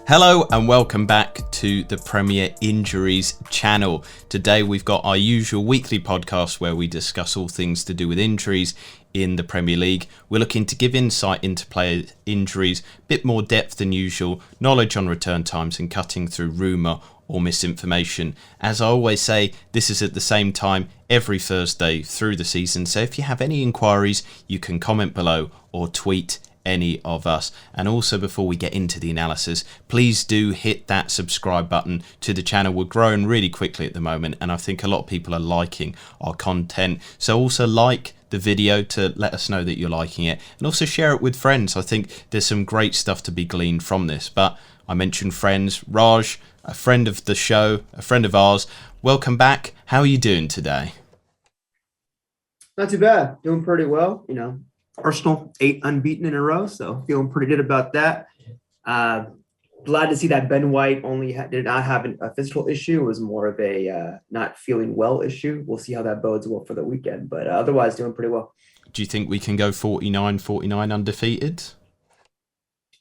Hello and welcome back to the Premier Injuries channel. Today we've got our usual weekly podcast where we discuss all things to do with injuries in the Premier League. We're looking to give insight into player injuries, a bit more depth than usual, knowledge on return times and cutting through rumour or misinformation. As I always say, this is at the same time every Thursday through the season, so if you have any inquiries you can comment below or tweet any of us. And also, before we get into the analysis, please do hit that subscribe button to the channel. We're growing really quickly at the moment and I think a lot of people are liking our content, so also like the video to let us know that you're liking it, and also share it with friends. I think there's some great stuff to be gleaned from this. But I mentioned friends. Raj, a friend of the show, a friend of ours, welcome back. How are you doing today? Not too bad. Doing pretty well. Arsenal 8 unbeaten in a row, so feeling pretty good about that. Glad to see that Ben White did not have a physical issue. It was more of a not feeling well issue. We'll see how that bodes well for the weekend, but otherwise doing pretty well. Do you think we can go 49 undefeated?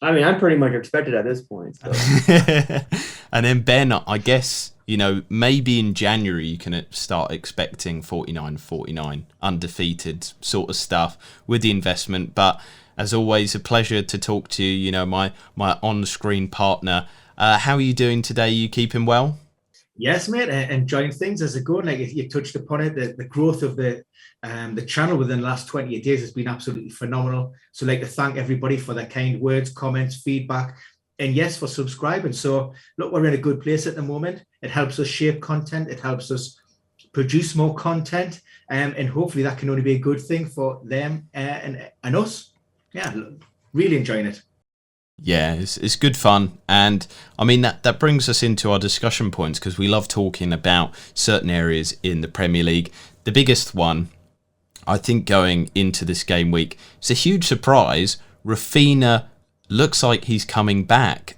I mean, I'm pretty much expected at this point. So. And then Ben, I guess, maybe in January you can start expecting 49 undefeated sort of stuff with the investment. But as always, a pleasure to talk to you, my on-screen partner. How are you doing today? You keeping well? Yes, mate. Enjoying things as it goes. Like you touched upon it, the growth of the channel within the last 28 days has been absolutely phenomenal. So, to thank everybody for their kind words, comments, feedback, and yes, for subscribing. So, look, we're in a good place at the moment. It helps us shape content. It helps us produce more content, and hopefully that can only be a good thing for them and us. Yeah, really enjoying it. Yeah, it's good fun. And I mean, that brings us into our discussion points, because we love talking about certain areas in the Premier League. The biggest one, I think, going into this game week, it's a huge surprise. Raphinha looks like he's coming back.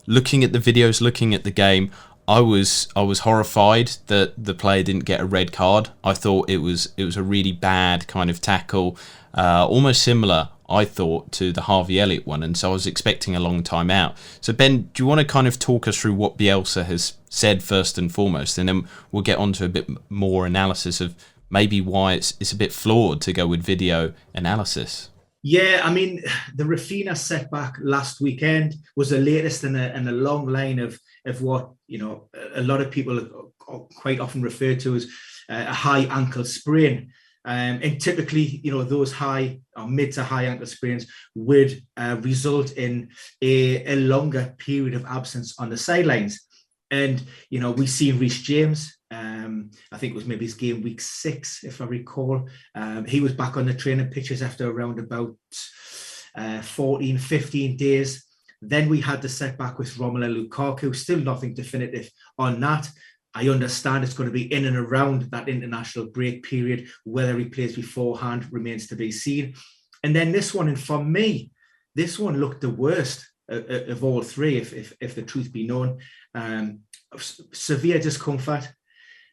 Looking at the videos, looking at the game, I was horrified that the player didn't get a red card. I thought it was a really bad kind of tackle, almost similar, I thought, to the Harvey Elliott one, and so I was expecting a long time out. So Ben, do you want to kind of talk us through what Bielsa has said first and foremost, and then we'll get on to a bit more analysis of maybe why it's a bit flawed to go with video analysis? Yeah, I mean, the Raphinha setback last weekend was the latest in a long line of what, a lot of people quite often refer to as a high ankle sprain. And typically, those high or mid to high ankle sprains would result in a longer period of absence on the sidelines. And, we've seen Reece James, I think it was maybe his game week 6, if I recall. He was back on the training pitches after around about 14, 15 days. Then we had the setback with Romelu Lukaku, still nothing definitive on that. I understand it's going to be in and around that international break period. Whether he plays beforehand remains to be seen. And then this one, and for me, this one looked the worst of all three, if the truth be known. Severe discomfort,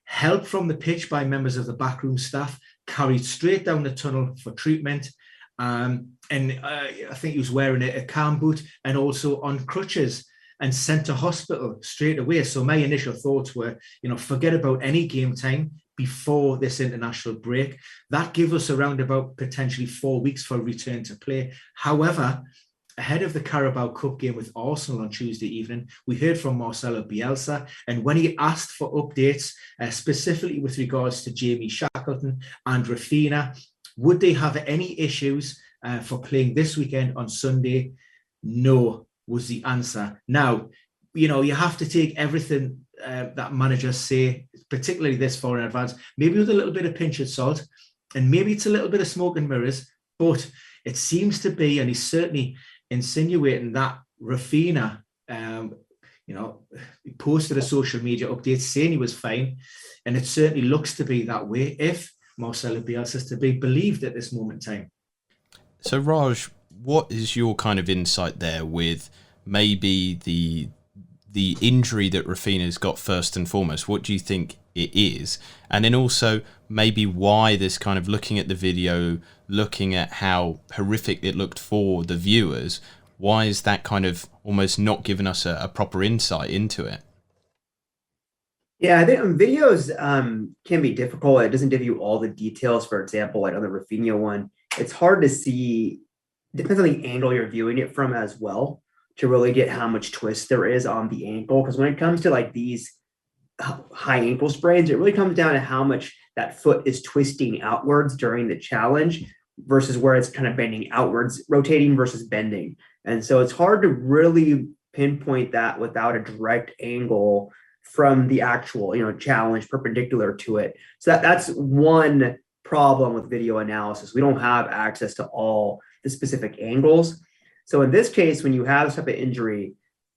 help from the pitch by members of the backroom staff, carried straight down the tunnel for treatment. And I think he was wearing a cam boot and also on crutches, and sent to hospital straight away. So my initial thoughts were, forget about any game time before this international break. That gives us around about potentially 4 weeks for return to play. However, ahead of the Carabao Cup game with Arsenal on Tuesday evening, we heard from Marcelo Bielsa, and when he asked for updates, specifically with regards to Jamie Shackleton and Raphinha, would they have any issues for playing this weekend on Sunday? No, was the answer. Now, you have to take everything that managers say, particularly this far in advance, maybe with a little bit of pinch of salt, and maybe it's a little bit of smoke and mirrors, but it seems to be, and he's certainly insinuating that Raphinha, he posted a social media update saying he was fine, and it certainly looks to be that way if Marcelo Bielsa is to be believed at this moment in time. So Raj, what is your kind of insight there with maybe the injury that Raphinha's got first and foremost? What do you think it is? And then also maybe why this kind of looking at the video, looking at how horrific it looked for the viewers, why is that kind of almost not giving us a proper insight into it? Yeah, I think videos can be difficult. It doesn't give you all the details. For example, like on the Raphinha one, it's hard to see. Depends on the angle you're viewing it from as well to really get how much twist there is on the ankle. Because when it comes to like these high ankle sprains, it really comes down to how much that foot is twisting outwards during the challenge versus where it's kind of bending outwards, rotating versus bending. And so it's hard to really pinpoint that without a direct angle from the actual, challenge perpendicular to it. So that's one problem with video analysis. We don't have access to all the specific angles. So in this case, when you have this type of injury,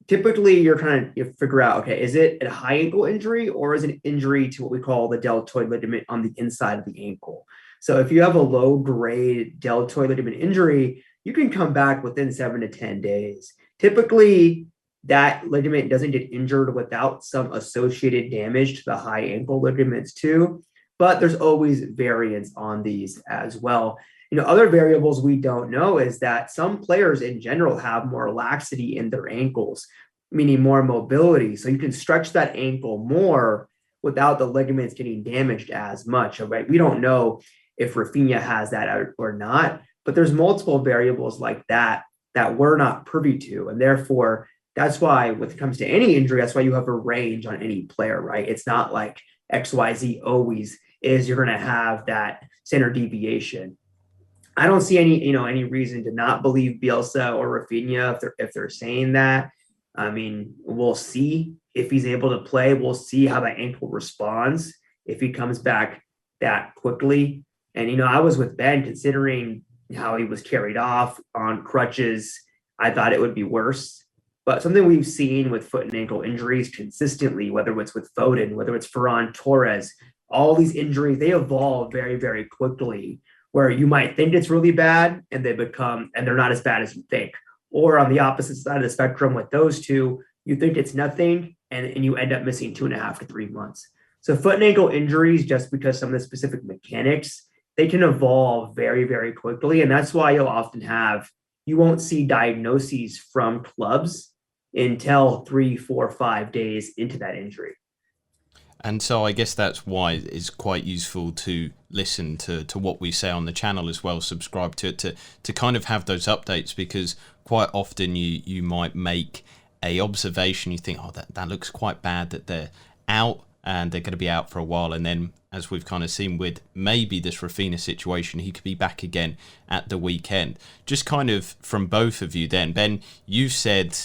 typically you're trying to figure out, okay, is it a high ankle injury or is it an injury to what we call the deltoid ligament on the inside of the ankle? So if you have a low grade deltoid ligament injury, you can come back within 7 to 10 days. Typically, that ligament doesn't get injured without some associated damage to the high ankle ligaments too, but there's always variance on these as well. Other variables we don't know is that some players in general have more laxity in their ankles, meaning more mobility. So you can stretch that ankle more without the ligaments getting damaged as much, right? We don't know if Raphinha has that or not, but there's multiple variables like that we're not privy to. And therefore, that's why when it comes to any injury, that's why you have a range on any player, right? It's not like XYZ always is you're going to have that standard deviation. I don't see any reason to not believe Bielsa or Raphinha if they're saying that. I mean, we'll see if he's able to play. We'll see how that ankle responds if he comes back that quickly. And I was with Ben considering how he was carried off on crutches. I thought it would be worse. But something we've seen with foot and ankle injuries consistently, whether it's with Foden, whether it's Ferran Torres, all these injuries, they evolve very, very quickly, where you might think it's really bad and they're not as bad as you think. Or on the opposite side of the spectrum with those two, you think it's nothing and you end up missing 2.5 to 3 months. So foot and ankle injuries, just because some of the specific mechanics, they can evolve very, very quickly. And that's why you won't see diagnoses from clubs until 3, 4, 5 days into that injury. And so I guess that's why it's quite useful to listen to what we say on the channel as well, subscribe to it, to kind of have those updates, because quite often you might make a observation, you think, oh, that looks quite bad that they're out and they're going to be out for a while. And then, as we've kind of seen with maybe this Raphinha situation, he could be back again at the weekend. Just kind of from both of you then, Ben, you said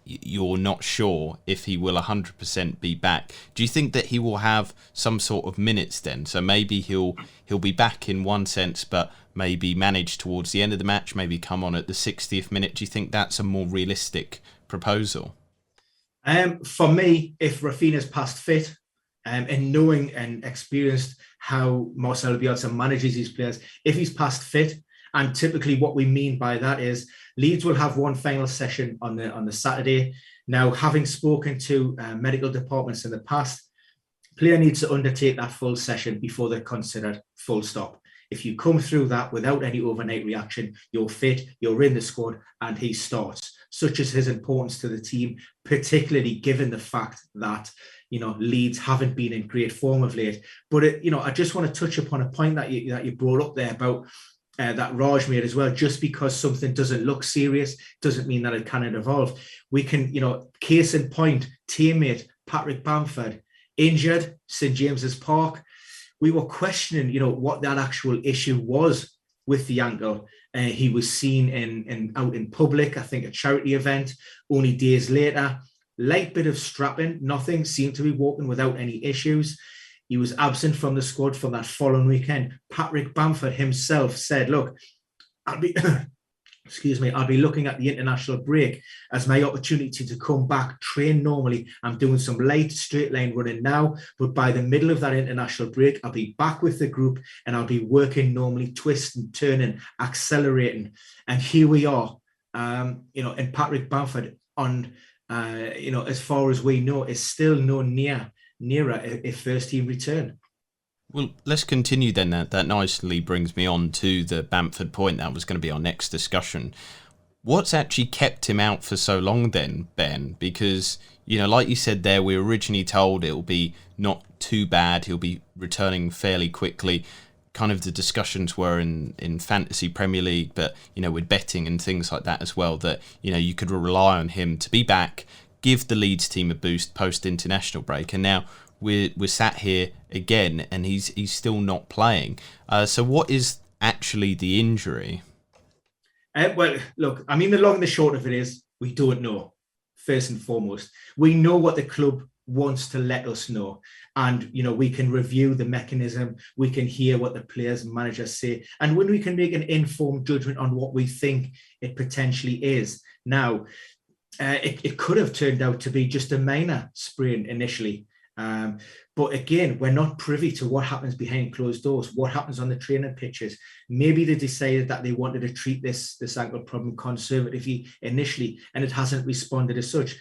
you're not sure if he will 100% be back. Do you think that he will have some sort of minutes then? So maybe he'll be back in one sense, but maybe manage towards the end of the match, maybe come on at the 60th minute. Do you think that's a more realistic proposal? For me, if Raphinha's past fit, and knowing and experienced how Marcelo Bielsa manages these players, if he's past fit, and typically what we mean by that is Leeds will have one final session on the Saturday. Now, having spoken to medical departments in the past, player needs to undertake that full session before they're considered full stop. If you come through that without any overnight reaction, you're fit, you're in the squad, and he starts. Such is his importance to the team, particularly given the fact that Leeds haven't been in great form of late. But I just want to touch upon a point that you brought up there about that Raj made as well. Just because something doesn't look serious doesn't mean that it cannot evolve. We can, case in point, teammate Patrick Bamford injured, St James's Park. We were questioning, what that actual issue was with the ankle. He was seen out in public, I think a charity event, only days later. Light bit of strapping, nothing, seemed to be walking without any issues. He was absent from the squad for that following weekend. Patrick Bamford himself said, look, I'll be looking at the international break as my opportunity to come back, train normally. I'm doing some light straight line running now, but by the middle of that international break, I'll be back with the group and I'll be working normally, twisting, turning, accelerating. And here we are, and Patrick Bamford on, as far as we know, is still nearer a first team return. Well, let's continue then. That nicely brings me on to the Bamford point. That was going to be our next discussion. What's actually kept him out for so long then, Ben? Because, like you said there, we were originally told it'll be not too bad. He'll be returning fairly quickly. Kind of the discussions were in Fantasy Premier League, but, with betting and things like that as well, that, you could rely on him to be back, give the Leeds team a boost post-international break. And now we're sat here again and he's still not playing. So what is actually the injury? Well, look, I mean, the long and the short of it is we don't know, first and foremost. We know what the club wants to let us know. And, we can review the mechanism. We can hear what the players and managers say. And when we can make an informed judgment on what we think it potentially is. Now, it could have turned out to be just a minor sprain initially. But again, we're not privy to what happens behind closed doors, what happens on the training pitches. Maybe they decided that they wanted to treat this ankle problem conservatively initially, and it hasn't responded as such.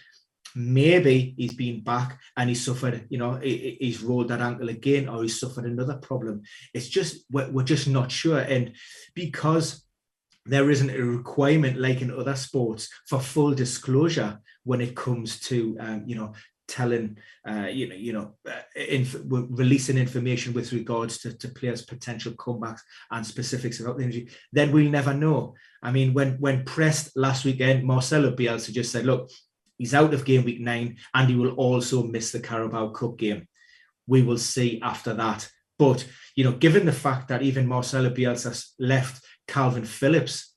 Maybe he's been back and he's suffered, he's rolled that ankle again, or he's suffered another problem. It's just, we're just not sure. And because there isn't a requirement like in other sports for full disclosure when it comes to, telling, releasing information with regards to players' potential comebacks and specifics about the injury, then we'll never know. I mean, when pressed last weekend, Marcelo Bielsa just said, look, he's out of game week 9 and he will also miss the Carabao Cup game. We will see after that. But, given the fact that even Marcelo Bielsa left Calvin Phillips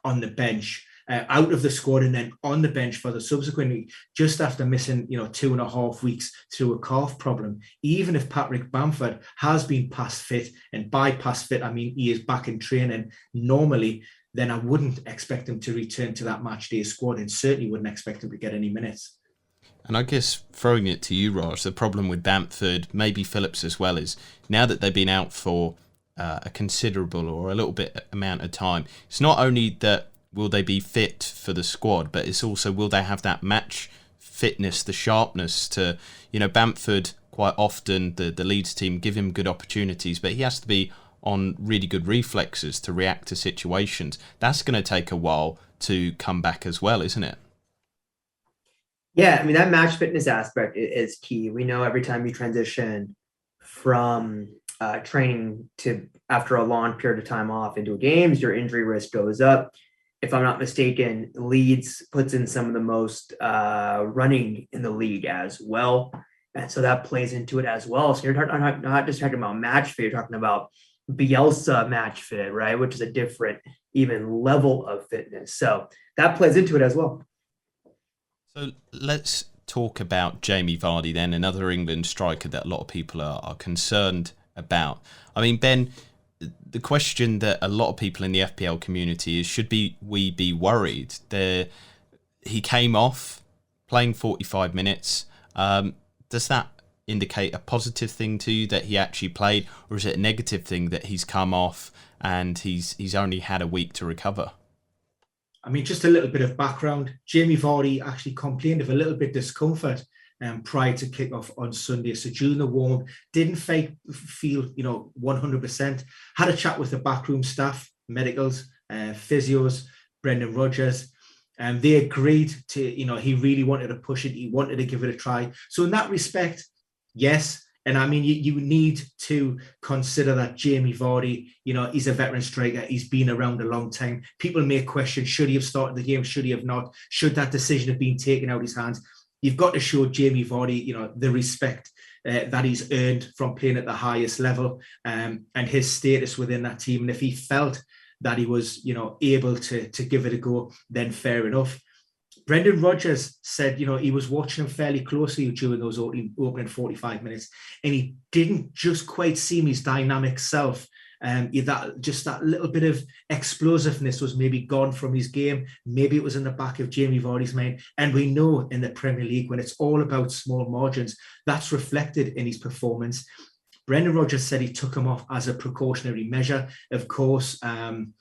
on the bench, out of the squad and then on the bench for the subsequent week, just after missing, 2.5 weeks through a calf problem. Even if Patrick Bamford has been past fit, and by past fit, I mean he is back in training normally, then I wouldn't expect him to return to that match day squad and certainly wouldn't expect him to get any minutes. And I guess throwing it to you, Raj, the problem with Bamford, maybe Phillips as well, is now that they've been out for a considerable or a little bit amount of time, it's not only that will they be fit for the squad, but it's also, will they have that match fitness, the sharpness to, Bamford, quite often the Leeds team give him good opportunities, but he has to be on really good reflexes to react to situations. That's going to take a while to come back as well, isn't it? Yeah, I mean, that match fitness aspect is key. We know every time you transition from training to after a long period of time off into games, your injury risk goes up. If I'm not mistaken, Leeds puts in some of the most running in the league as well. And so that plays into it as well. So you're not just talking about match fit, you're talking about Bielsa match fit, right? Which is a different even level of fitness. So that plays into it as well. So let's talk about Jamie Vardy then, another England striker that a lot of people are concerned about. I mean, Ben, the question that a lot of people in the FPL community is, we be worried? He came off playing 45 minutes. Does that indicate a positive thing to you that he actually played, or is it a negative thing that he's come off and he's only had a week to recover? I mean, just a little bit of background. Jamie Vardy actually complained of a little bit of discomfort prior to kickoff on Sunday. So during the warm, didn't feel 100%. Had a chat with the backroom staff, medicals, physios, Brendan Rodgers, and they agreed to, he really wanted to push it. He wanted to give it a try. So in that respect, yes. And I mean, you need to consider that Jamie Vardy, he's a veteran striker. He's been around a long time. People may question, should he have started the game? Should he have not? Should that decision have been taken out of his hands? You've got to show Jamie Vardy, the respect that he's earned from playing at the highest level and his status within that team. And if he felt that he was, able to give it a go, then fair enough. Brendan Rodgers said, he was watching him fairly closely during those opening 45 minutes, and he didn't just quite seem his dynamic self. That little bit of explosiveness was maybe gone from his game. Maybe it was in the back of Jamie Vardy's mind. And we know in the Premier League, when it's all about small margins, that's reflected in his performance. Brendan Rodgers said he took him off as a precautionary measure. Of course, Patson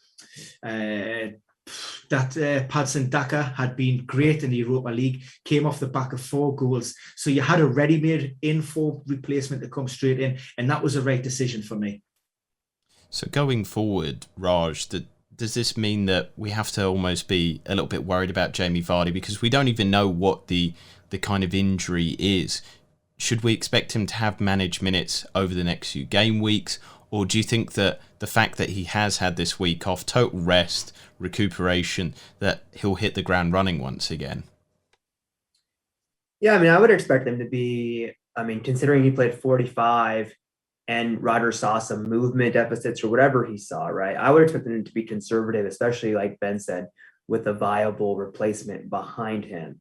Daka had been great in the Europa League, came off the back of 4 goals. So you had a ready-made in-form replacement to come straight in, and that was a right decision for me. So going forward, Raj, the does this mean that we have to almost be a little bit worried about Jamie Vardy, because we don't even know what the kind of injury is? Should we expect him to have managed minutes over the next few game weeks? Or do you think that the fact that he has had this week off, total rest, recuperation, that he'll hit the ground running once again? Yeah, I mean, I would expect him to be, I mean, considering he played 45 and Rodgers saw some movement deficits or whatever he saw, right? I would expect him to be conservative, especially like Ben said, with a viable replacement behind him.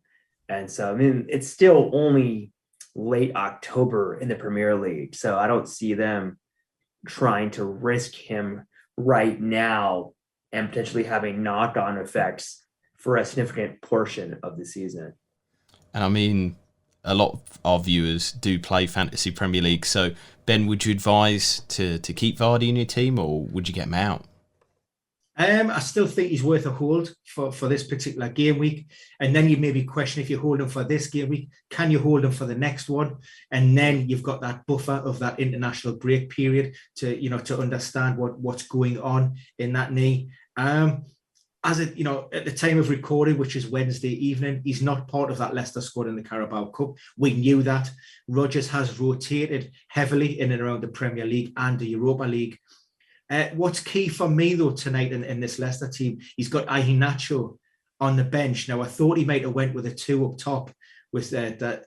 And so, I mean, it's still only late October in the Premier League. So I don't see them trying to risk him right now and potentially having knock-on effects for a significant portion of the season. And I mean, a lot of our viewers do play Fantasy Premier League. So, Ben, would you advise to keep Vardy in your team, or would you get him out? I still think he's worth a hold for this particular game week. And then you maybe question, if you hold him for this game week, can you hold him for the next one? And then you've got that buffer of that international break period to understand what's going on in that knee. At the time of recording, which is Wednesday evening, he's not part of that Leicester squad in the Carabao Cup. We knew that. Rodgers has rotated heavily in and around the Premier League and the Europa League. What's key for me, though, tonight in this Leicester team, he's got Iheanacho on the bench. Now, I thought he might have went with a 2 up top with that,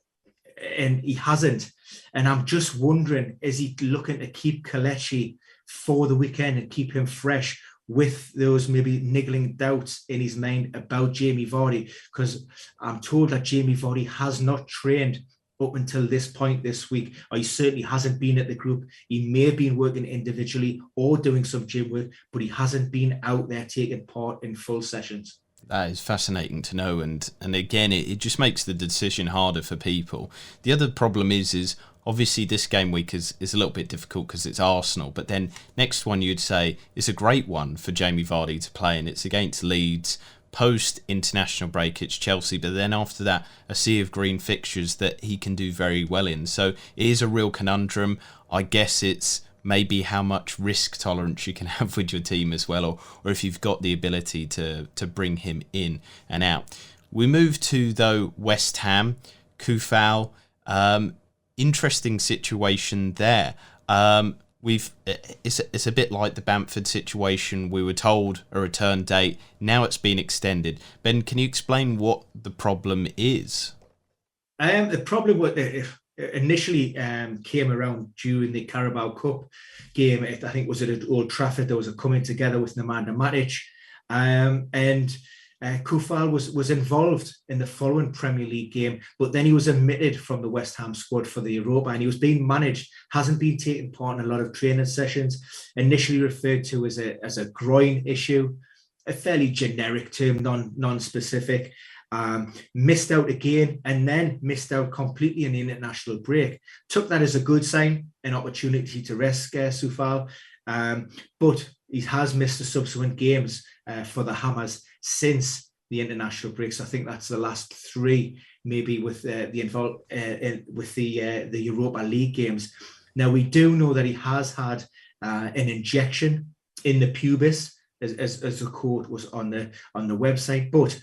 and he hasn't. And I'm just wondering, is he looking to keep Kelechi for the weekend and keep him fresh with those maybe niggling doubts in his mind about Jamie Vardy? Because I'm told that Jamie Vardy has not trained up until this point this week, or he certainly hasn't been at the group. He may have been working individually or doing some gym work, but he hasn't been out there taking part in full sessions. That is fascinating to know, and again, it just makes the decision harder for people. The other problem is obviously this game week is a little bit difficult because it's Arsenal, but then next one you'd say is a great one for Jamie Vardy to play, and it's against Leeds. Post-international break, it's Chelsea, but then after that, a sea of green fixtures that he can do very well in. So it is a real conundrum. I guess it's maybe how much risk tolerance you can have with your team as well, or if you've got the ability to bring him in and out. We move to, though, West Ham, Coufal. Interesting situation there. It's a bit like the Bamford situation. We were told a return date. Now it's been extended. Ben, can you explain what the problem is? The problem initially came around during the Carabao Cup game. I think it was at Old Trafford. There was a coming together with Nemanja Matic, and Coufal was involved in the following Premier League game, but then he was omitted from the West Ham squad for the Europa, and he was being managed, hasn't been taking part in a lot of training sessions, initially referred to as a groin issue, a fairly generic term, non-specific. Missed out again, and then missed out completely in the international break. Took that as a good sign, an opportunity to rest Coufal, but he has missed the subsequent games for the Hammers since the international breaks. I think that's the last 3, maybe with the Europa League games. Now we do know that he has had an injection in the pubis, as the quote was on the website. But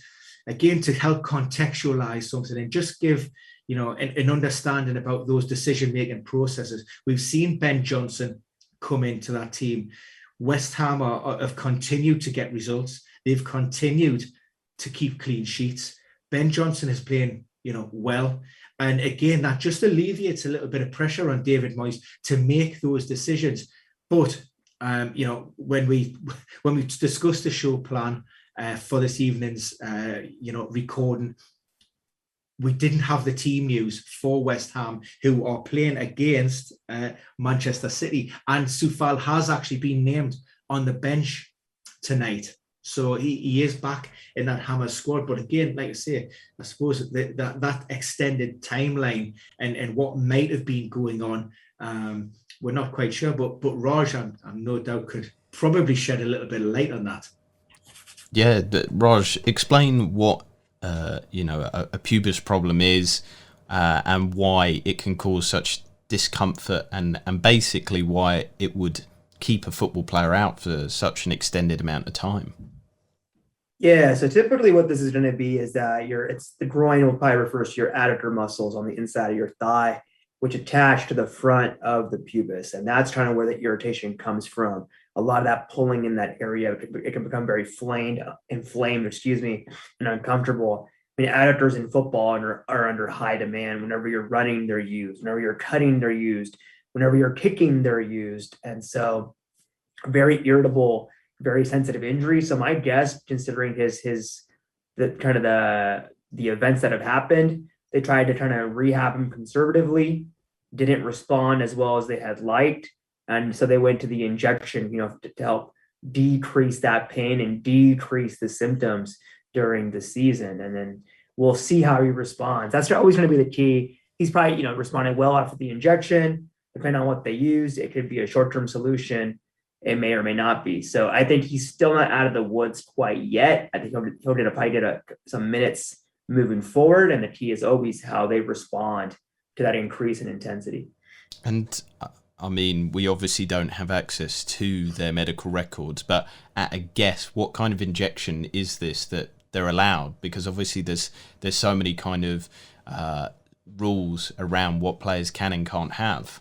again, to help contextualize something and just give an understanding about those decision-making processes, we've seen Ben Johnson come into that team. West Ham have continued to get results. They've continued to keep clean sheets. Ben Johnson is playing, well. And again, that just alleviates a little bit of pressure on David Moyes to make those decisions. But, when we discussed the show plan for this evening's, recording, we didn't have the team news for West Ham, who are playing against Manchester City. And Coufal has actually been named on the bench tonight. So he is back in that Hammer squad. But again, like I say, I suppose that extended timeline and what might have been going on, we're not quite sure. But Raj, I'm no doubt, could probably shed a little bit of light on that. Yeah, Raj, explain what a pubis problem is and why it can cause such discomfort, and basically why it would keep a football player out for such an extended amount of time? Yeah, so typically what this is going to be is that it's the groin will probably refers to your adductor muscles on the inside of your thigh, which attach to the front of the pubis. And that's kind of where the irritation comes from. A lot of that pulling in that area, it can become very inflamed, and uncomfortable. I mean, adductors in football are under high demand. Whenever you're running, they're used. Whenever you're cutting, they're used. Whenever you're kicking, they're used. And so very irritable, very sensitive injury. So my guess, considering the events that have happened, they tried to kind of rehab him conservatively, didn't respond as well as they had liked. And so they went to the injection, to help decrease that pain and decrease the symptoms during the season. And then we'll see how he responds. That's always going to be the key. He's probably, responding well after the injection, depending on what they use. It could be a short-term solution. It may or may not be. So I think he's still not out of the woods quite yet. I think he'll get some minutes moving forward. And the key is always how they respond to that increase in intensity. And I mean, we obviously don't have access to their medical records, but at a guess, what kind of injection is this that they're allowed? Because obviously there's so many kind of rules around what players can and can't have.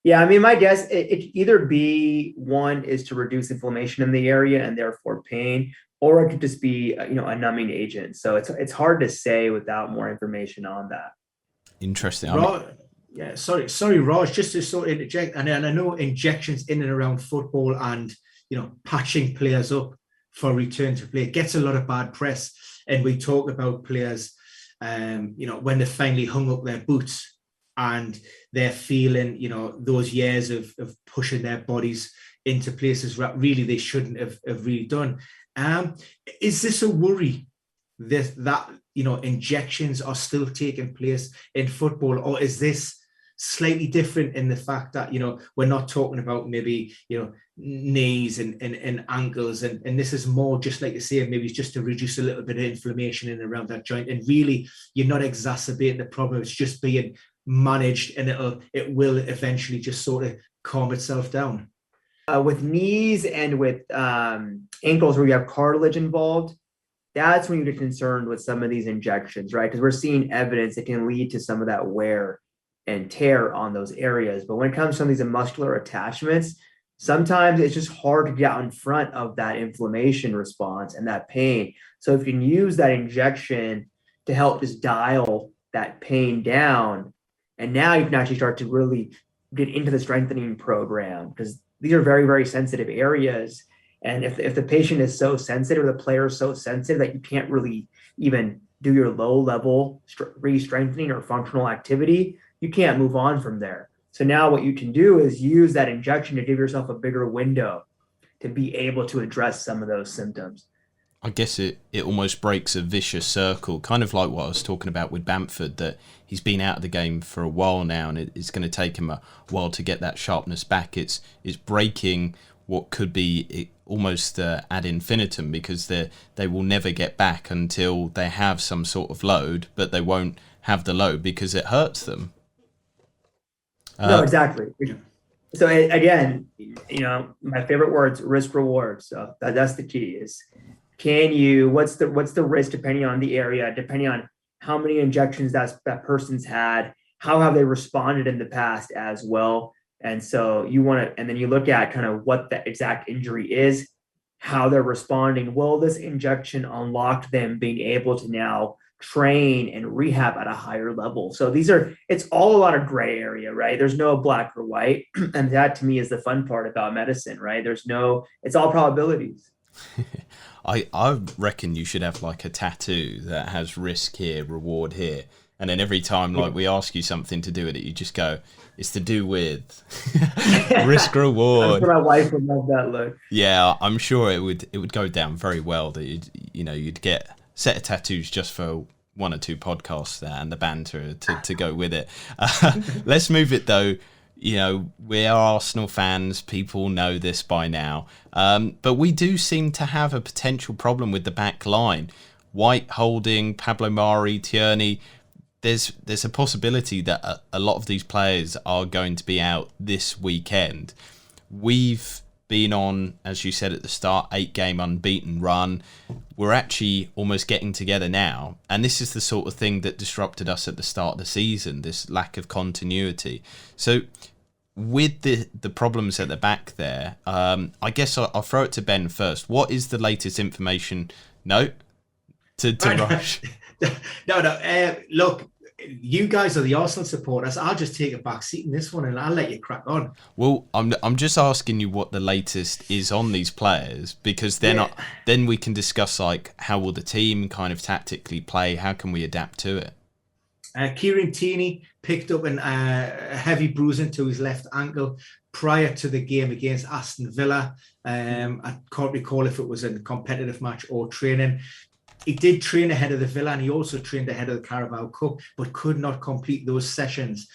Yeah, I mean, my guess, it either be one is to reduce inflammation in the area and therefore pain, or it could just be, a numbing agent. So it's hard to say without more information on that. Interesting. Sorry, Raj, just to sort of interject, and I know injections in and around football and, patching players up for return to play gets a lot of bad press. And we talk about players, when they finally hung up their boots and they're feeling, those years of pushing their bodies into places that really they shouldn't have really done. Is this a worry that injections are still taking place in football, or is this slightly different in the fact that, we're not talking about maybe, knees and ankles, and this is more just like you say, maybe it's just to reduce a little bit of inflammation in and around that joint, and really you're not exacerbating the problem, it's just being managed, and it will eventually just sort of calm itself down. With knees and with ankles where you have cartilage involved, that's when you get concerned with some of these injections, right? Because we're seeing evidence that can lead to some of that wear and tear on those areas. But when it comes to some of these muscular attachments, sometimes it's just hard to get out in front of that inflammation response and that pain. So if you can use that injection to help just dial that pain down, and now you can actually start to really get into the strengthening program, because these are very, very sensitive areas. And if the patient is so sensitive, or the player is so sensitive that you can't really even do your low level re-strengthening or functional activity, you can't move on from there. So now what you can do is use that injection to give yourself a bigger window to be able to address some of those symptoms. I guess it almost breaks a vicious circle, kind of like what I was talking about with Bamford, that he's been out of the game for a while now, and it's going to take him a while to get that sharpness back. It's breaking what could be almost ad infinitum, because they will never get back until they have some sort of load, but they won't have the load because it hurts them. No, exactly. So again, my favorite words, risk reward. So that's the key is, what's the risk depending on the area, depending on how many injections that person's had, how have they responded in the past as well. And so and then you look at kind of what the exact injury is, how they're responding. Will this injection unlock them being able to now train and rehab at a higher level? So it's all a lot of gray area, right? There's no black or white. And that to me is the fun part about medicine, right? It's all probabilities. I reckon you should have like a tattoo that has risk here, reward here. And then every time we ask you something to do with it, you just go, it's to do with risk reward. I'm sure my wife would love that look. Yeah, I'm sure it would go down very well, that you'd get a set of tattoos just for one or two podcasts there and the banter to go with it. Let's move it though. We are Arsenal fans. People know this by now. But we do seem to have a potential problem with the back line. White holding, Pablo Mari, Tierney. There's a possibility that a lot of these players are going to be out this weekend. we've been on, as you said at the start, 8-game unbeaten run. We're actually almost getting together now, and this is the sort of thing that disrupted us at the start of the season, this lack of continuity. So with the problems at the back there, I guess I'll throw it to Ben first. What is the latest information? No? To Rush? No. Look, you guys are the Arsenal supporters. I'll just take a back seat in this one and I'll let you crack on. Well, I'm just asking you what the latest is on these players, because then we can discuss like how will the team kind of tactically play, how can we adapt to it. Kieran Tierney picked up a heavy bruising to his left ankle prior to the game against Aston Villa. I can't recall if it was a competitive match or training. He did train ahead of the Villa, and he also trained ahead of the Carabao Cup, but could not complete those sessions.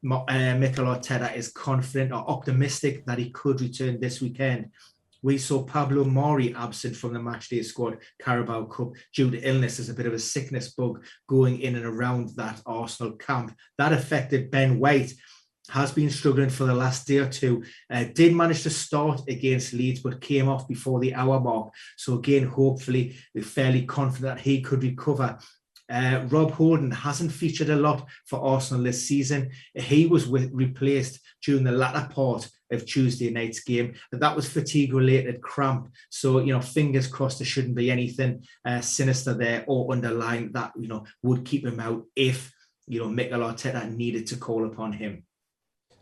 Mikel Arteta is confident or optimistic that he could return this weekend. We saw Pablo Mari absent from the matchday squad Carabao Cup due to illness. There's a bit of a sickness bug going in and around that Arsenal camp. That affected Ben White. Has been struggling for the last day or two. Did manage to start against Leeds, but came off before the hour mark. So again, hopefully, we're fairly confident that he could recover. Rob Holding hasn't featured a lot for Arsenal this season. He was replaced during the latter part of Tuesday night's game, and that was fatigue-related cramp. So, fingers crossed there shouldn't be anything sinister there or underlying that, would keep him out if, Mikel Arteta needed to call upon him.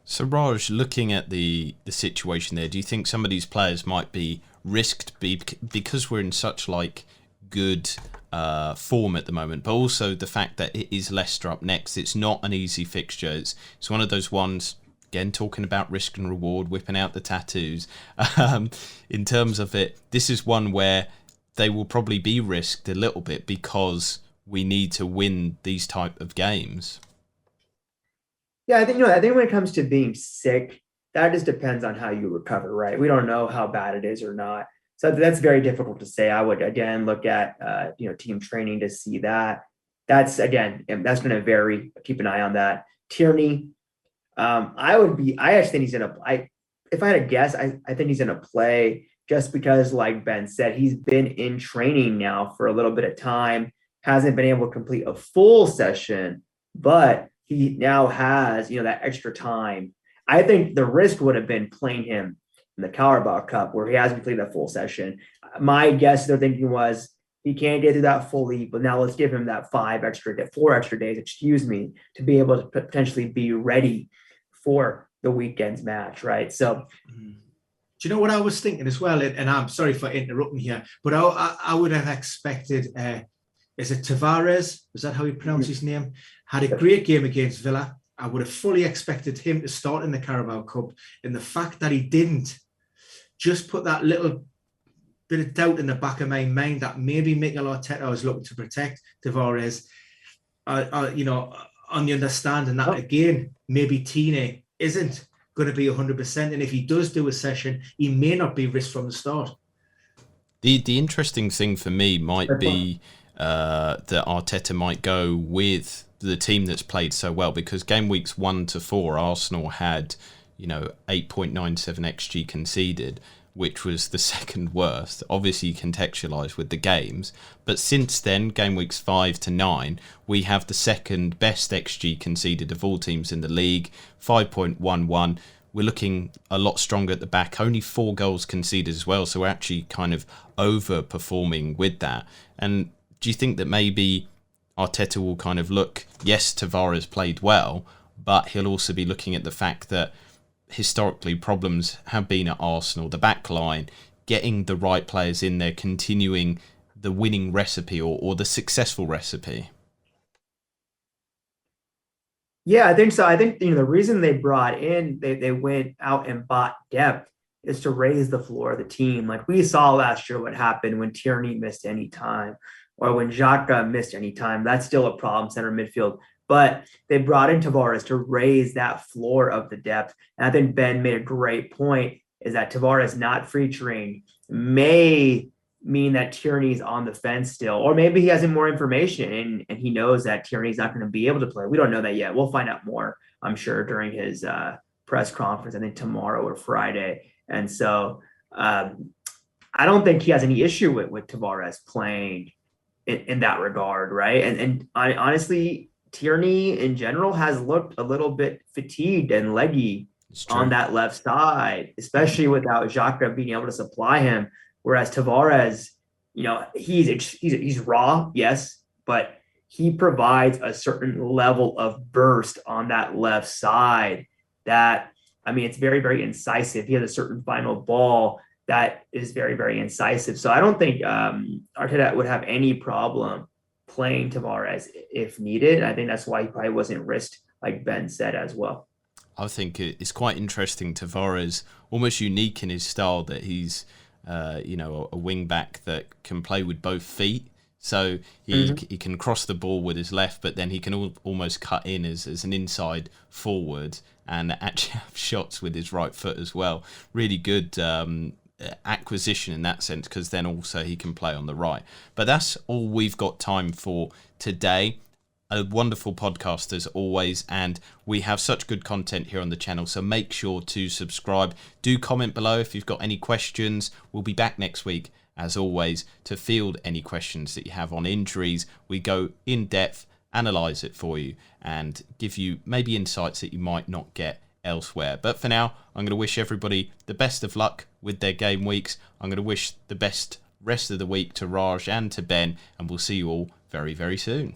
So Raj, looking at the situation there, do you think some of these players might be risked because we're in such good form at the moment, but also the fact that it is Leicester up next? It's not an easy fixture. It's one of those ones, again, talking about risk and reward, whipping out the tattoos. In terms of it, this is one where they will probably be risked a little bit because we need to win these type of games. Yeah, I think when it comes to being sick, that just depends on how you recover, right? We don't know how bad it is or not. So that's very difficult to say. I would, again, look at, team training to see that. That's going to vary. Keep an eye on that. Tierney, I actually think he's if I had to guess, I think he's going to play just because, like Ben said, he's been in training now for a little bit of time, hasn't been able to complete a full session, but he now has, that extra time. I think the risk would have been playing him in the Carabao Cup where he hasn't played that full session. My guess, their thinking was he can't get through that fully, but now let's give him that 4 extra days, to be able to potentially be ready for the weekend's match, right? So, do you know what I was thinking as well? And I'm sorry for interrupting here, but I would have expected, is it Tavares? Was that how he pronounced his name? Had a great game against Villa. I would have fully expected him to start in the Carabao Cup. And the fact that he didn't just put that little bit of doubt in the back of my mind that maybe Mikel Arteta was looking to protect Tavares, on the understanding that, again, maybe Tierney isn't going to be 100%. And if he does do a session, he may not be risked from the start. The interesting thing for me might be that Arteta might go with the team that's played so well, because game weeks 1 to 4, Arsenal had 8.97 XG conceded, which was the second worst, obviously contextualised with the games. But since then, game weeks 5 to 9, we have the second best XG conceded of all teams in the league, 5.11. We're looking a lot stronger at the back, only 4 goals conceded as well, so we're actually kind of overperforming with that. And do you think that maybe Arteta will kind of look, yes, Tavares played well, but he'll also be looking at the fact that historically problems have been at Arsenal, the back line, getting the right players in there, continuing the winning recipe or the successful recipe? Yeah, I think so. I think the reason they brought in, they went out and bought depth is to raise the floor of the team. Like we saw last year what happened when Tierney missed any time or when Xhaka missed any time. That's still a problem, center midfield. But they brought in Tavares to raise that floor of the depth. And I think Ben made a great point, is that Tavares not featuring may mean that Tierney's on the fence still, or maybe he has more information and he knows that Tierney's not going to be able to play. We don't know that yet. We'll find out more, I'm sure, during his press conference, I think tomorrow or Friday. And so I don't think he has any issue with Tavares playing in that regard, right? And I honestly, Tierney in general has looked a little bit fatigued and leggy on that left side, especially without Xhaka being able to supply him. Whereas Tavares, he's raw, yes, but he provides a certain level of burst on that left side that, I mean, it's very, very incisive. He has a certain final ball that is very, very incisive. So I don't think Arteta would have any problem playing Tavares if needed. I think that's why he probably wasn't risked, like Ben said as well. I think it's quite interesting. Tavares, almost unique in his style, that he's, a wing back that can play with both feet. So he can cross the ball with his left, but then he can almost cut in as an inside forward and actually have shots with his right foot as well. Really good acquisition in that sense, because then also he can play on the right. But that's all we've got time for today. A wonderful podcast as always, and we have such good content here on the channel, so make sure to subscribe. Do comment below if you've got any questions. We'll be back next week as always to field any questions that you have on injuries. We go in depth, analyse it for you, and give you maybe insights that you might not get elsewhere. But for now, I'm going to wish everybody the best of luck with their game weeks. I'm going to wish the best rest of the week to Raj and to Ben, and we'll see you all very, very soon.